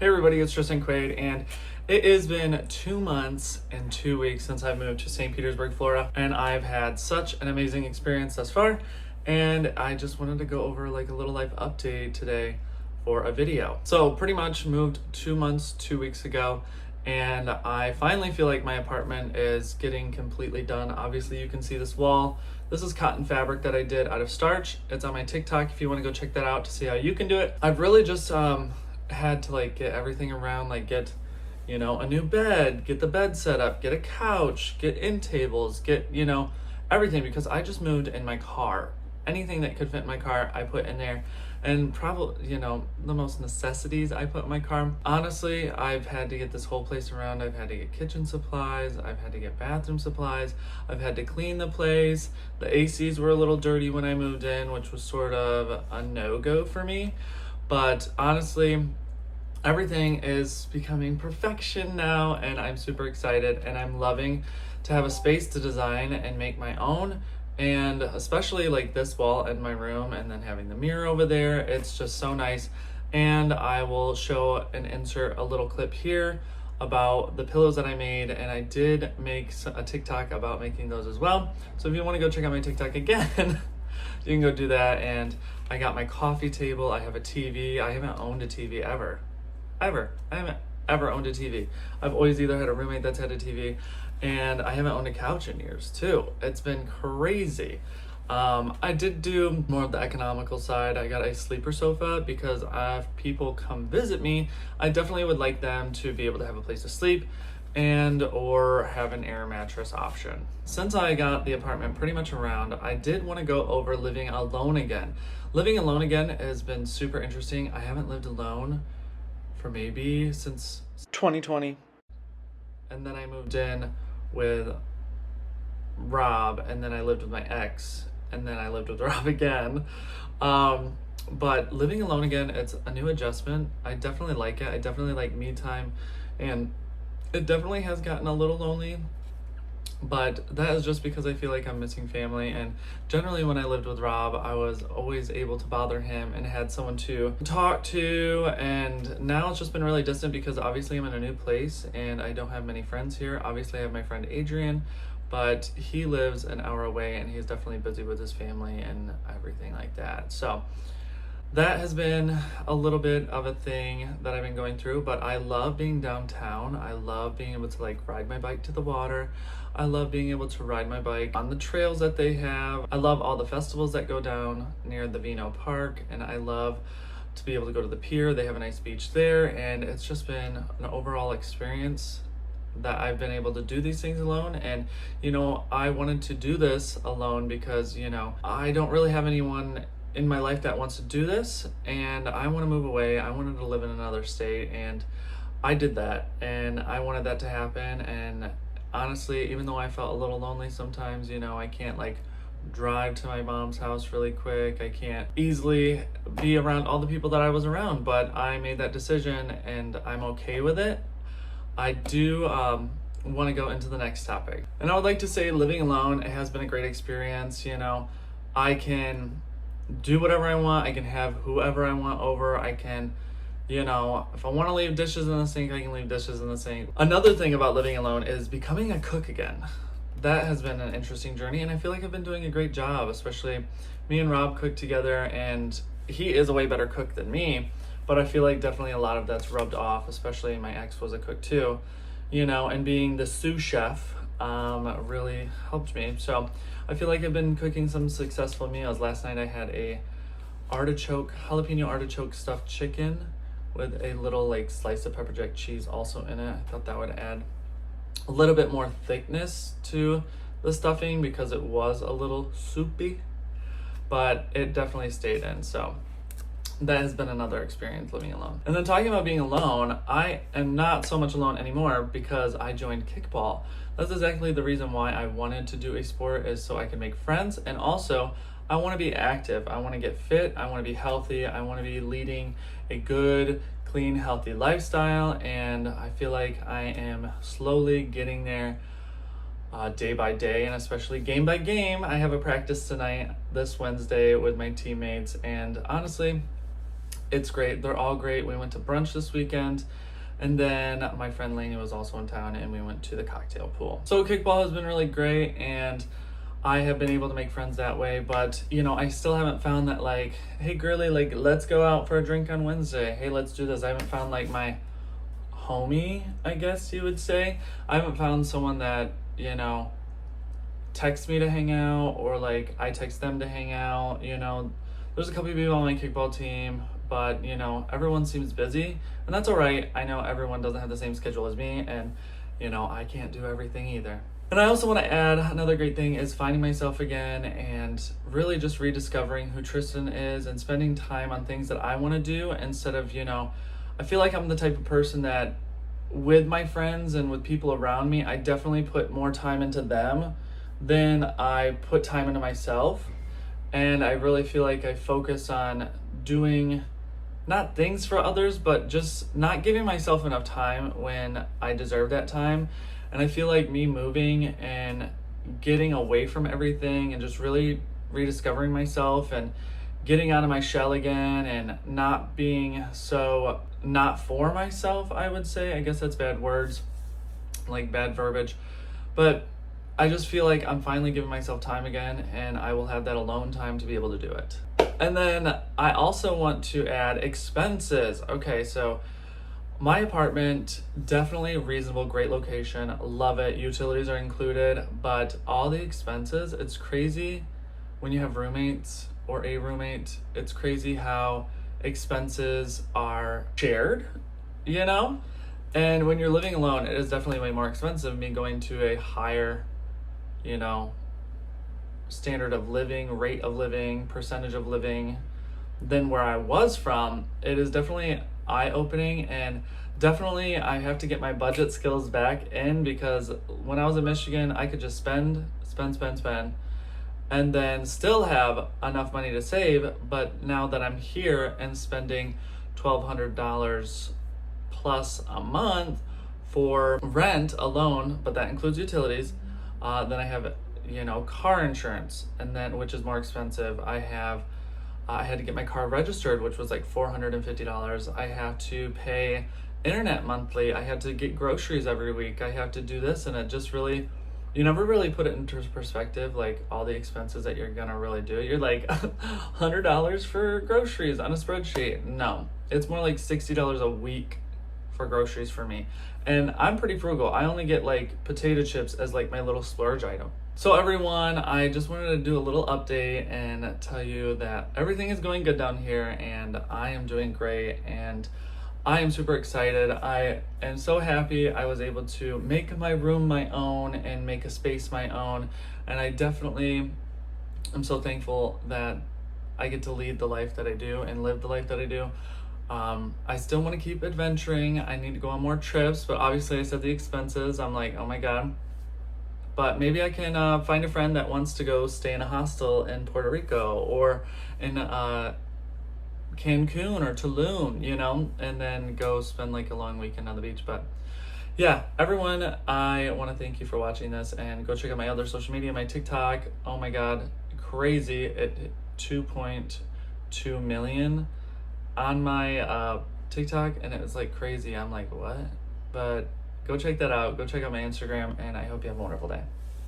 Hey everybody, it's Tristan Quaid, and it has been 2 months and 2 weeks since I moved to St. Petersburg, Florida, and I've had such an amazing experience thus far, and I just wanted to go over like a little life update today for a video. So pretty much moved 2 months, 2 weeks ago, and I finally feel like my apartment is getting completely done. Obviously you can see this wall. This is cotton fabric that I did out of starch. It's on my TikTok if you want to go check that out to see how you can do it. I've really just had to like get everything around, like get a new bed, get the bed set up, get a couch, get end tables, get everything, because I just moved in my car. Anything that could fit in my car I put in there, and probably the most necessities I put in my car. Honestly, I've had to get this whole place around. I've had to get kitchen supplies, I've had to get bathroom supplies, I've had to clean the place. The ACs were a little dirty when I moved in, which was sort of a no-go for me. But honestly, everything is becoming perfection now, and I'm super excited, and I'm loving to have a space to design and make my own. And especially like this wall in my room, and then having the mirror over there, it's just so nice. And I will show and insert a little clip here about the pillows that I made, and I did make a TikTok about making those as well. So if you want to go check out my TikTok again, you can go do that. And I got my coffee table, I have a TV. I haven't owned a TV ever. I haven't ever owned a TV. I've always either had a roommate that's had a TV, and I haven't owned a couch in years too. It's been crazy. I did do more of the economical side. I got a sleeper sofa because if people come visit me, I definitely would like them to be able to have a place to sleep and or have an air mattress option. Since I got the apartment pretty much around, I did want to go over living alone again. Living alone again has been super interesting. I haven't lived alone for maybe since 2020. And then I moved in with Rob, and then I lived with my ex, and then I lived with Rob again. But living alone again, it's a new adjustment. I definitely like it. I definitely like me time, and it definitely has gotten a little lonely, but that is just because I feel like I'm missing family. And generally when I lived with Rob, I was always able to bother him and had someone to talk to, and now it's just been really distant because obviously I'm in a new place and I don't have many friends here. Obviously I have my friend Adrian, but he lives an hour away and he's definitely busy with his family and everything like that. So that has been a little bit of a thing that I've been going through, but I love being downtown. I love being able to like ride my bike to the water. I love being able to ride my bike on the trails that they have. I love all the festivals that go down near the Vino Park, and I love to be able to go to the pier. They have a nice beach there, and it's just been an overall experience that I've been able to do these things alone. And I wanted to do this alone because I don't really have anyone in my life that wants to do this, and I want to move away. I wanted to live in another state, and I did that, and I wanted that to happen. And honestly, even though I felt a little lonely sometimes, I can't like drive to my mom's house really quick. I can't easily be around all the people that I was around, but I made that decision and I'm okay with it. I do want to go into the next topic, and I would like to say living alone, it has been a great experience. I can do whatever I want. I can have whoever I want over. I can, if I want to leave dishes in the sink, I can leave dishes in the sink. Another thing about living alone is becoming a cook again. That has been an interesting journey, and I feel like I've been doing a great job. Especially me and Rob cook together, and he is a way better cook than me, but I feel like definitely a lot of that's rubbed off, especially my ex was a cook too, and being the sous chef really helped me. So I feel like I've been cooking some successful meals. Last night I had a jalapeno artichoke stuffed chicken with a little like slice of pepper jack cheese also in it. I thought that would add a little bit more thickness to the stuffing because it was a little soupy, but it definitely stayed in. So that has been another experience living alone. And then talking about being alone, I am not so much alone anymore because I joined kickball. That's exactly the reason why I wanted to do a sport, is so I can make friends, and also I want to be active. I want to get fit. I want to be healthy. I want to be leading a good, clean, healthy lifestyle, and I feel like I am slowly getting there day by day, and especially game by game. I have a practice tonight, this Wednesday, with my teammates, and honestly, It's great. They're all great. We went to brunch this weekend. And then my friend Lainey was also in town and we went to the cocktail pool. So kickball has been really great and I have been able to make friends that way, but I still haven't found that like, hey girly, like let's go out for a drink on Wednesday. Hey, let's do this. I haven't found like my homie, I guess you would say. I haven't found someone that, texts me to hang out or like I text them to hang out. There's a couple of people on my kickball team, but everyone seems busy and that's all right. I know everyone doesn't have the same schedule as me and I can't do everything either. And I also want to add another great thing is finding myself again and really just rediscovering who Tristan is and spending time on things that I want to do instead of, I feel like I'm the type of person that with my friends and with people around me, I definitely put more time into them than I put time into myself. And I really feel like I focus on doing not things for others, but just not giving myself enough time when I deserve that time. And I feel like me moving and getting away from everything and just really rediscovering myself and getting out of my shell again and not being so not for myself, I would say. I guess that's bad words, like bad verbiage. But I just feel like I'm finally giving myself time again and I will have that alone time to be able to do it. And then I also want to add expenses. Okay, so my apartment, definitely reasonable, great location, love it. Utilities are included, but all the expenses, it's crazy when you have roommates or a roommate. It's crazy how expenses are shared, And when you're living alone, it is definitely way more expensive. Me going to a higher, standard of living, rate of living, percentage of living than where I was from, it is definitely eye-opening and definitely I have to get my budget skills back in because when I was in Michigan, I could just spend, and then still have enough money to save. But now that I'm here and spending $1,200 plus a month for rent alone, but that includes utilities, then I have, car insurance, and then which is more expensive. I had to get my car registered, which was like $450. I have to pay internet monthly. I had to get groceries every week. I have to do this, and it just really, you never really put it into perspective, like all the expenses that you're gonna really do. You're like $100 for groceries on a spreadsheet. No, it's more like $60 a week for groceries for me. And I'm pretty frugal. I only get like potato chips as like my little splurge item. So everyone, I just wanted to do a little update and tell you that everything is going good down here and I am doing great and I am super excited. I am so happy I was able to make my room my own and make a space my own. And I definitely am so thankful that I get to lead the life that I do and live the life that I do. I still want to keep adventuring. I need to go on more trips, but obviously I said the expenses. I'm like, oh my God. But maybe I can find a friend that wants to go stay in a hostel in Puerto Rico or in Cancun or Tulum, and then go spend like a long weekend on the beach. But yeah, everyone, I want to thank you for watching this and go check out my other social media, my TikTok. Oh my God, crazy. It hit 2.2 million on my TikTok, and it was like crazy. I'm like, what? But go check that out. Go check out my Instagram, and I hope you have a wonderful day.